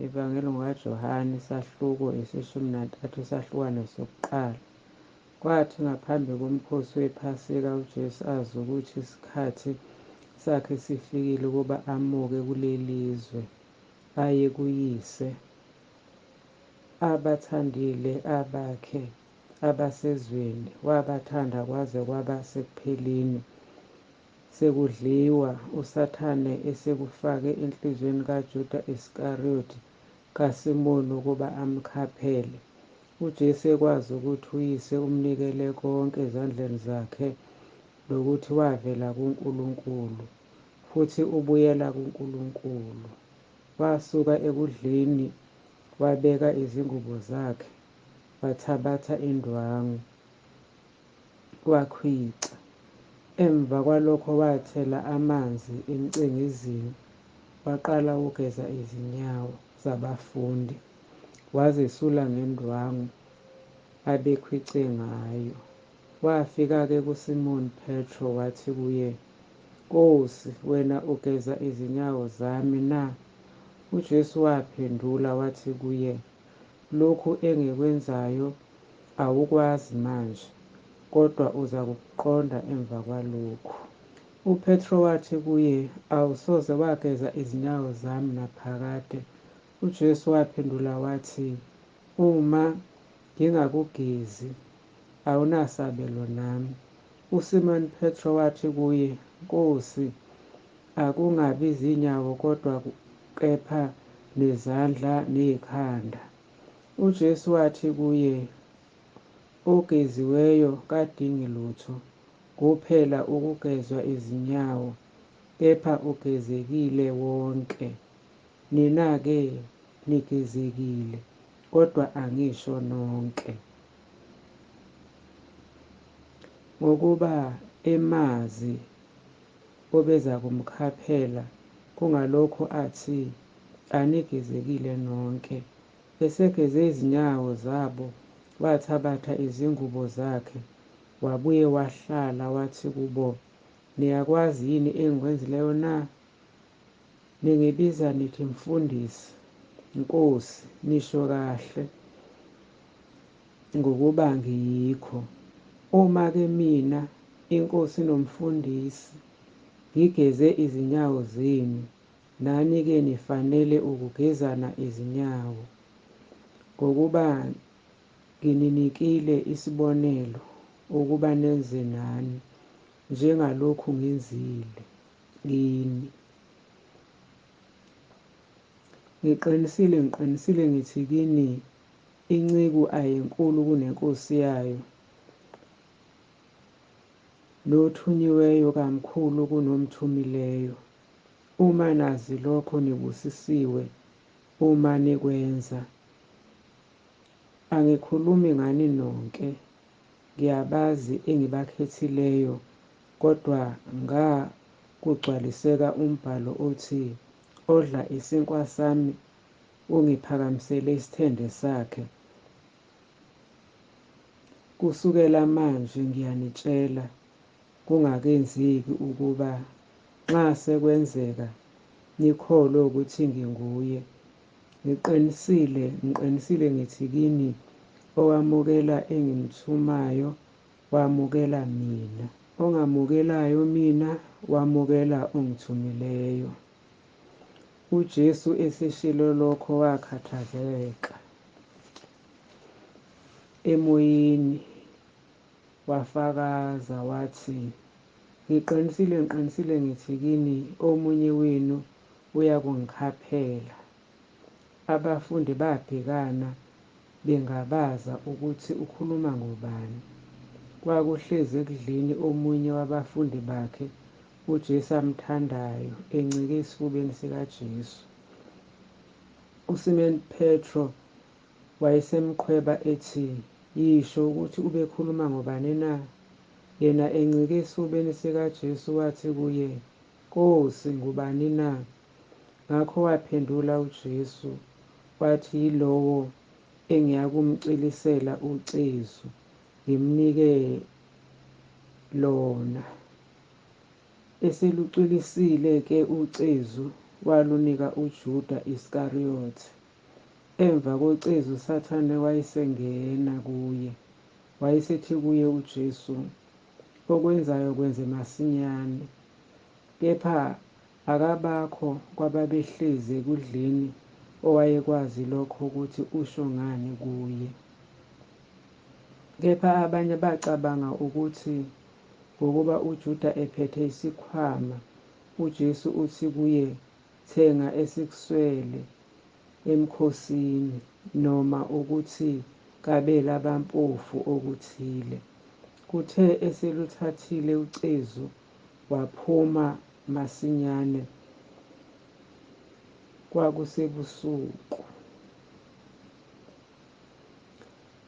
Ivangeli kaJohane isahluko 13 isahlukwana sokuqala. Kwathi ngaphambi komkhosi wePhasika uJesu azi ukuthi isikhathi sakhe sifikile ukuba amuke kuleli zwe aye kuyise. Abathandile abakhe abasezweni wabathanda kwaze kwaba sekupheleni. Sekudliwa, uSathane esekufake enhliziyweni kaJuda Iskariyothi kaSimoni ukuba amkhaphele. UJesu ekwazi ukuthi uyise umnikele konke ezandleni zakhe nokuthi wavela kuNkulunkulu futhi ubuyela kuNkulunkulu. Wasuka ekudleni, wabeka izingubo zakhe, wathabatha indwangu, wakhwica. Emva kwalokho wathela amanzi emcengezini, waqala ukugeza izinyawo zabafundi, wazisula ngendwangu abekhwice ngayo. Wafika-ke kuSimoni Petro wathi kuye, "Nkosi, wena ugeza izinyawo zami na?" UJesu waphendula wathi kuye, "Lokhu engikwenzayo awukwazi manje, kodwa uza kukuqonda emva kwalokhu." UPetro wathi kuye, "Awusoze wageza izinyawo zami naphakade." UJesu waphendula wathi, "Uma ngingakugezi, awunasabelo nami." USimoni Petro wathi kuye, "Nkosi, akungabi zinyawo kodwa kepha nezandla nekhanda." UJesu wathi kuye, "Ogeziweyo kadingi lutho, kuphela ukugezwa izinyawo, kepha ugezekile wonke. Nina-ke nigezekile, kodwa angisho nonke." Ngokuba emazi obeza kumkhaphela, kungalokho athi, "Anigezekile nonke." Esegeze izinyawo zabo, wathabatha izingubo zakhe, wabuye wahlala, wathi kubo, "Niyakwazi yini engikwenzileyo na? Ningibiza nithi Mfundisi, Nkosi, nisho kahle ngokuba ngiyikho. Uma-ke mina, iNkosi noMfundisi, ngigeze izinyawo zenu, nani-ke nifanele ukugezana izinyawo, ngokuba ngininikile isibonelo ukuba nenze nani njengalokhu ngenzile kini. Ngiqinisile ngithi kini, inceku ayinkulu kunenkosi yayo, nothunyiweyo kamkhulu kunomthumileyo. Uma nazi lokho nibusisiwe uma nikwenza. Angikhulumi ngani nonke, ngiyabazi engibakhethileyo, kodwa kugcwaliseka umbhalo othi, "Odla isinkwa sami ungiphakamisele isithende sakhe." Kusukela manje ngiyanitshela, kungakenzeki ukuba nxa sekwenzeka nikholwe ukuthi nginguye. Ngiqinisile ngithi kini, owamukela engimthumayo wamukela mina, ongamukelayo mina wamukela ongithumileyo. UJesu eseshilo lokho wakhathazeka emoyeni, wafakaza wathi, ngiqinisile ngithi kini, omunye wenu uyakungikhaphela." Abafundi babhekana bengabaza ukuthi ukhuluma ngobani. Kwakuhlezi ekudleni omunye wabafundi bakhe uJesu amthandayo, encike esifubeni sikaJesu. USimoni Petro wayesemqhweba ethi, "Yisho ukuthi ubekhuluma ngobani na?" Yena encike esifubeni sikaJesu wathi kuye, "Nkosi, ngubani na?" Ngakho waphendula uJesu wathi, "Yilowo engiyakumcilisela ucezu, ngimnike lona." Eselucilisile-ke ucezu, walunika uJuda Iskariyothi. Emva kocezu uSathane wayesengena kuye, wayesethi kuye uJesu, "Okwenzayo kwenze masinyane." Kepha akabakho kwababehlezi ekudleni owayekwazi lokho ukuthi usho ngani kuye. Kepha abanye bacabanga ukuthi ngokuba uJuda ephethe isikhwama, uJesu uthi kuye, "Thenga esikuswele emkhosini," noma ukuthi kabela abampofu okuthile. Kuthe eseluthathile ucezu waphuma masinyane, kwakusebusuku.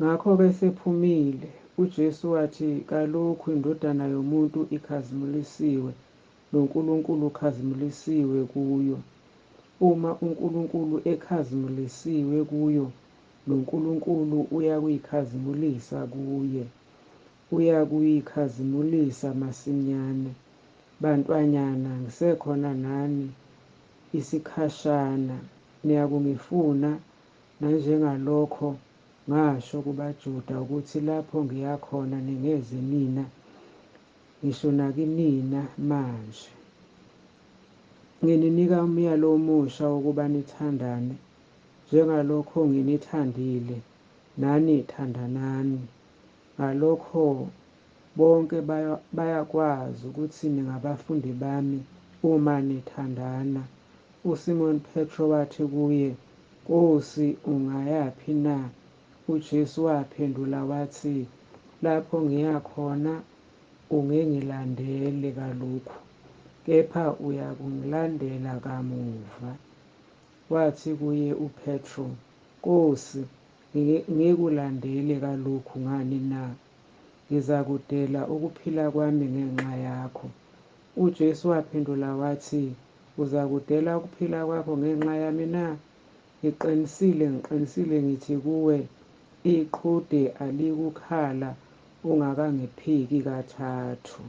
Ngakho-ke esephumile, uJesu wathi, "Kaloku iNdodana yoMuntu ikhazimulisiwe, noNkulunkulu ukhazimulisiwe kuyo. Uma uNkulunkulu ekhazimulisiwe kuyo, noNkulunkulu uyakuyikhazimulisa kuye. Uyakuyikhazimulisa masinyane. Bantwanyana, ngisekhona nani isikhashana. Niyakungifuna nanjengalokho ngasho kubaJuda ukuthi lapho ngiyakhona ningeze nina, ngisho nakinina manje. Ngininika umyalo omusha wokuba nithandane, njengalokho nginithandile, nani thandanani. Ngalokho bonke bayakwazi ukuthi ningabafundi bami uma nithandana." USimoni Petro wathi kuye, "Nkosi, ungayaphi na?" UJesu waphendula wathi, "Lapho ngiyakhona ungengilandele kalokhu, kepha uyakungilandela kamuva." Wathi kuye uPetro, "Nkosi, ngikulandele kalokhu ngani na? Ngizakudela ukuphila kwami ngenxa yakho." UJesu waphendula wathi, "Uzakudela ukuphila kwakho ngenxa yami na? Ngiqinisile ngithi kuwe, iqhude alikukhala ungakangiphiki kathathu."